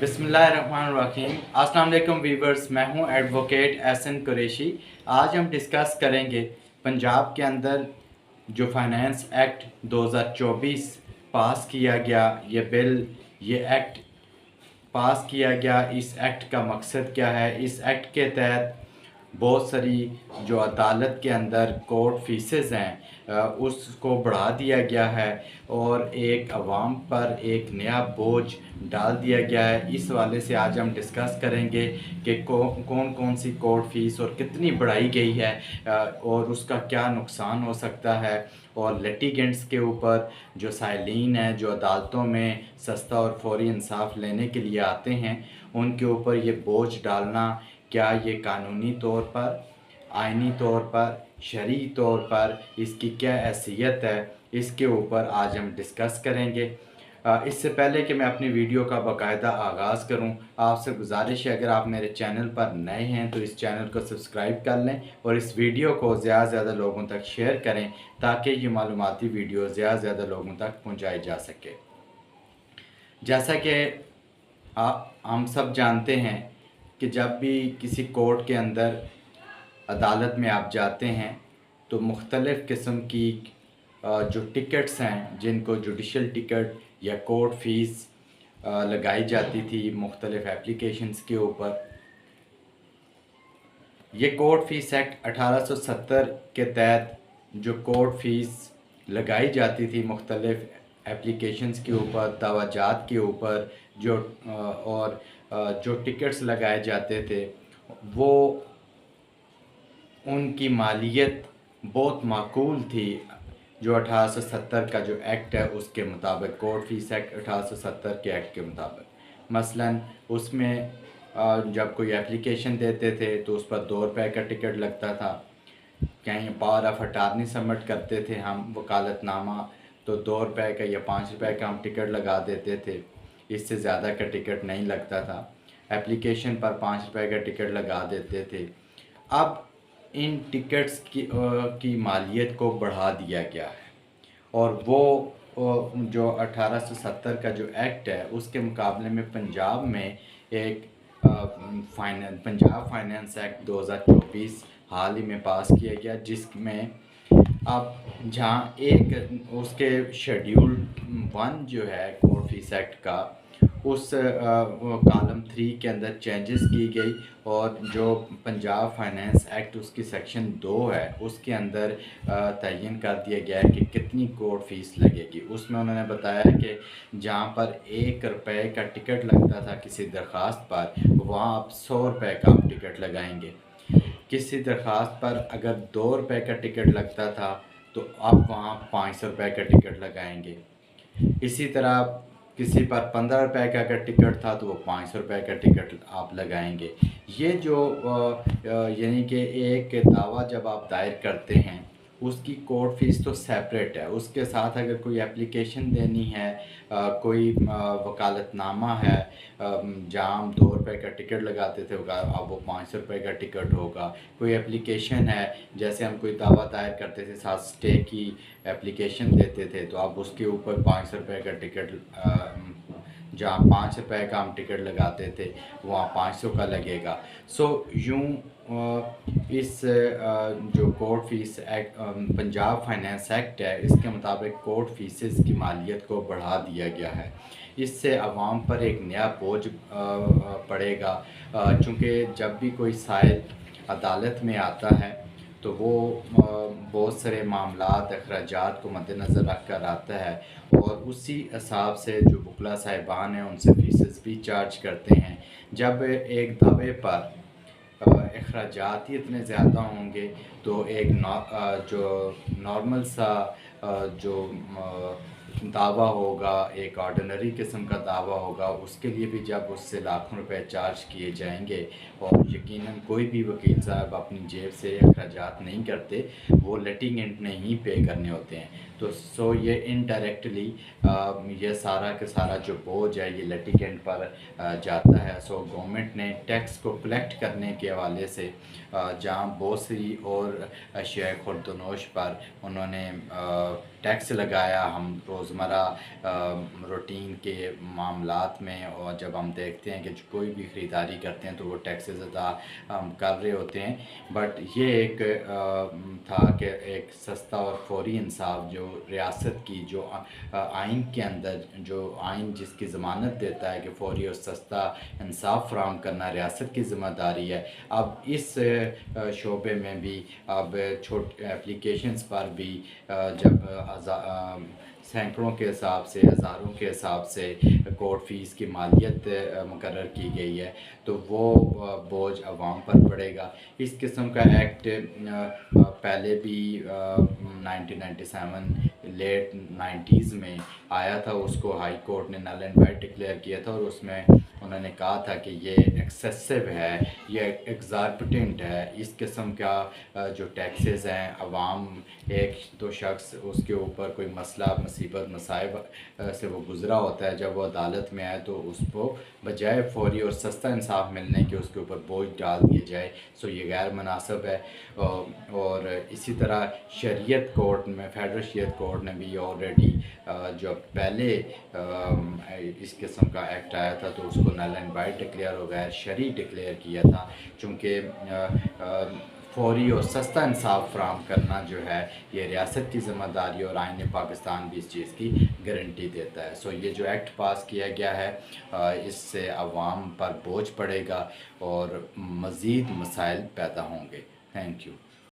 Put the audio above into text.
बिस्मिल्लाहिर्रहमानिर्रहीम। अस्सलाम वालेकुम वीवर्स, मैं हूं एडवोकेट एहसन कुरैशी। आज हम डिस्कस करेंगे पंजाब के अंदर जो फाइनेंस एक्ट 2024 पास किया गया, ये एक्ट पास किया गया। इस एक्ट का मकसद क्या है? इस एक्ट के तहत बहुत सारी जो अदालत के अंदर कोर्ट फीसेस हैं उसको बढ़ा दिया गया है और एक अवाम पर एक नया बोझ डाल दिया गया है। इस वाले से आज हम डिस्कस करेंगे कि कौन कौन सी कोर्ट फीस और कितनी बढ़ाई गई है और उसका क्या नुकसान हो सकता है, और लिटिगेंट्स के ऊपर जो साइलिन हैं, जो अदालतों में सस्ता और फौरी इंसाफ लेने के लिए आते हैं, उनके ऊपर ये बोझ डालना क्या ये कानूनी तौर पर, आइनी तौर पर, शरई तौर पर इसकी क्या हैसियत है, इसके ऊपर आज हम डिस्कस करेंगे। इससे पहले कि मैं अपनी वीडियो का बाकायदा आगाज़ करूं, आपसे गुजारिश है अगर आप मेरे चैनल पर नए हैं तो इस चैनल को सब्सक्राइब कर लें और इस वीडियो को ज़्यादा से ज़्यादा लोगों तक शेयर करें ताकि ये मालूमाती वीडियो ज़्यादा से ज़्यादा लोगों तक पहुंचाई जा सके। जैसा कि हम सब जानते हैं कि जब भी किसी कोर्ट के अंदर अदालत में आप जाते हैं तो मुख्तलिफ़ किस्म की जो टिकट्स हैं, जिनको जुडिशल टिकट या कोर्ट फ़ीस लगाई जाती थी मुख्तलिफ़ एप्लीकेशंस के ऊपर। ये कोर्ट फ़ीस एक्ट 1870 के तहत जो कोर्ट फ़ीस लगाई जाती थी मुख्तलिफ़ एप्लीकेशंस के ऊपर, दवाजात के ऊपर, जो टिकट्स लगाए जाते थे, वो उनकी मालियत बहुत माकूल थी। जो 1870 का जो एक्ट है उसके मुताबिक, कोर्ट फ़ीस एक्ट 1870 के एक्ट के मुताबिक, मसलन उसमें जब कोई एप्लीकेशन देते थे तो उस पर 2 रुपए का टिकट लगता था। कहीं पावर ऑफ अटार्नी सबमिट करते थे हम वकालतनामा, तो 2 रुपए का या 5 रुपए का हम टिकट लगा देते थे, इससे ज़्यादा का टिकट नहीं लगता था। एप्लीकेशन पर 5 रुपए का टिकट लगा देते थे। अब इन टिकट्स की मालियत को बढ़ा दिया गया है और वो जो 1870 का जो एक्ट है उसके मुकाबले में पंजाब में एक पंजाब फाइनेंस एक्ट 2024 हाल ही में पास किया गया, जिसमें अब जहाँ एक उसके शेड्यूल 1 जो है कोर्ट फीस एक्ट का, उस कॉलम 3 के अंदर चेंजेस की गई और जो पंजाब फाइनेंस एक्ट उसकी सेक्शन 2 है उसके अंदर तयन कर दिया गया है कि कितनी कोर्ट फ़ीस लगेगी। उसमें उन्होंने बताया कि जहाँ पर 1 रुपए का टिकट लगता था किसी दरख्वास्त पर, वहाँ आप 100 रुपए का आप टिकट लगाएंगे। किसी दरख्वास्त पर अगर 2 रुपए का टिकट लगता था तो आप वहाँ 500 रुपए का टिकट लगाएंगे। इसी तरह किसी पर 15 रुपए का अगर टिकट था तो वो 500 रुपए का टिकट आप लगाएंगे। ये जो यानी कि एक दावा जब आप दायर करते हैं उसकी कोर्ट फ़ीस तो सेपरेट है, उसके साथ अगर कोई एप्लीकेशन देनी है, कोई वकालतनामा है, जहाँ हम 2 रुपए का टिकट लगाते थे अब वो 500 रुपए का टिकट होगा। कोई एप्लीकेशन है, जैसे हम कोई दावा दायर करते थे, साथ स्टे की एप्लीकेशन देते थे, तो आप उसके ऊपर 500 रुपए का टिकट, जहाँ 5 रुपए का हम टिकट लगाते थे वहाँ 500 का लगेगा। यूँ इस जो court fees act Punjab finance act है, इसके मुताबिक कोर्ट फ़ीसेस की मालियत को बढ़ा दिया गया है। इससे आवाम पर एक नया बोझ पड़ेगा, चूँकि जब भी कोई साइल अदालत में आता है तो वो बहुत सारे मामलात, अखराजात को मद्देनज़र रख कर आता है और उसी हिसाब से जो वकला साहिबान हैं उनसे फ़ीसेस भी चार्ज करते हैं। जब एक दफ़े पर अखराजात ही इतने ज़्यादा होंगे तो एक जो नॉर्मल सा जो दावा होगा, एक ऑर्डिनरी किस्म का दावा होगा, उसके लिए भी जब उससे लाखों रुपए चार्ज किए जाएंगे, और यकीनन कोई भी वकील साहब अपनी जेब से अखराजात नहीं करते, वो लिटिगेंट ने ही पे करने होते हैं। तो ये इनडायरेक्टली ये सारा का सारा जो बोझ है ये लिटिगेंट पर जाता है। गवर्नमेंट ने टैक्स को कलेक्ट करने के हवाले से जहाँ बहुत सी और अशिया खुर्दनोश पर उन्होंने ٹیکس لگایا ہم روزمرہ روٹین کے معاملات میں، اور جب ہم دیکھتے ہیں کہ کوئی بھی خریداری کرتے ہیں تو وہ ٹیکسز ادا ہم کر رہے ہوتے ہیں. بٹ یہ ایک تھا کہ ایک سستا اور فوری انصاف جو ریاست کی جو آئین کے اندر جو آئین جس کی ضمانت دیتا ہے کہ فوری اور سستا انصاف فراہم کرنا ریاست کی ذمہ داری ہے. اب اس شعبے میں بھی اب اپلیکیشنز پر بھی جب سینکڑوں کے حساب سے ہزاروں کے حساب سے کورٹ فیس کی مالیت مقرر کی گئی ہے تو وہ بوجھ عوام پر پڑے گا. اس قسم کا ایکٹ پہلے بھی 1997 لیٹ 90s میں آیا تھا. اس کو ہائی کورٹ نے نل اینڈ وائڈ ڈکلیئر کیا تھا، اور اس میں انہوں نے کہا تھا کہ یہ ایکسیسو ہے، یہ ایگزاربیٹنٹ ہے. اس قسم کا جو ٹیکسز ہیں عوام ایک دو شخص اس کے اوپر کوئی مسئلہ مصیبت مصائب سے وہ گزرا ہوتا ہے، جب وہ عدالت میں آئے تو اس کو بجائے فوری اور سستا انصاف ملنے کے اس کے اوپر بوجھ ڈال دیے جائے. سو یہ غیر مناسب ہے. اور اسی طرح شریعت کورٹ میں فیڈرل شریعت کورٹ نے بھی آلریڈی جو پہلے اس قسم کا ایکٹ آیا تھا تو اس کو نل اینڈ وائڈ ڈکلیئر اور غیر شرعی ڈکلیئر کیا تھا، چونکہ فوری اور سستا انصاف فراہم کرنا جو ہے یہ ریاست کی ذمہ داری، اور آئین پاکستان بھی اس چیز کی گارنٹی دیتا ہے. سو یہ جو ایکٹ پاس کیا گیا ہے اس سے عوام پر بوجھ پڑے گا اور مزید مسائل پیدا ہوں گے. Thank you.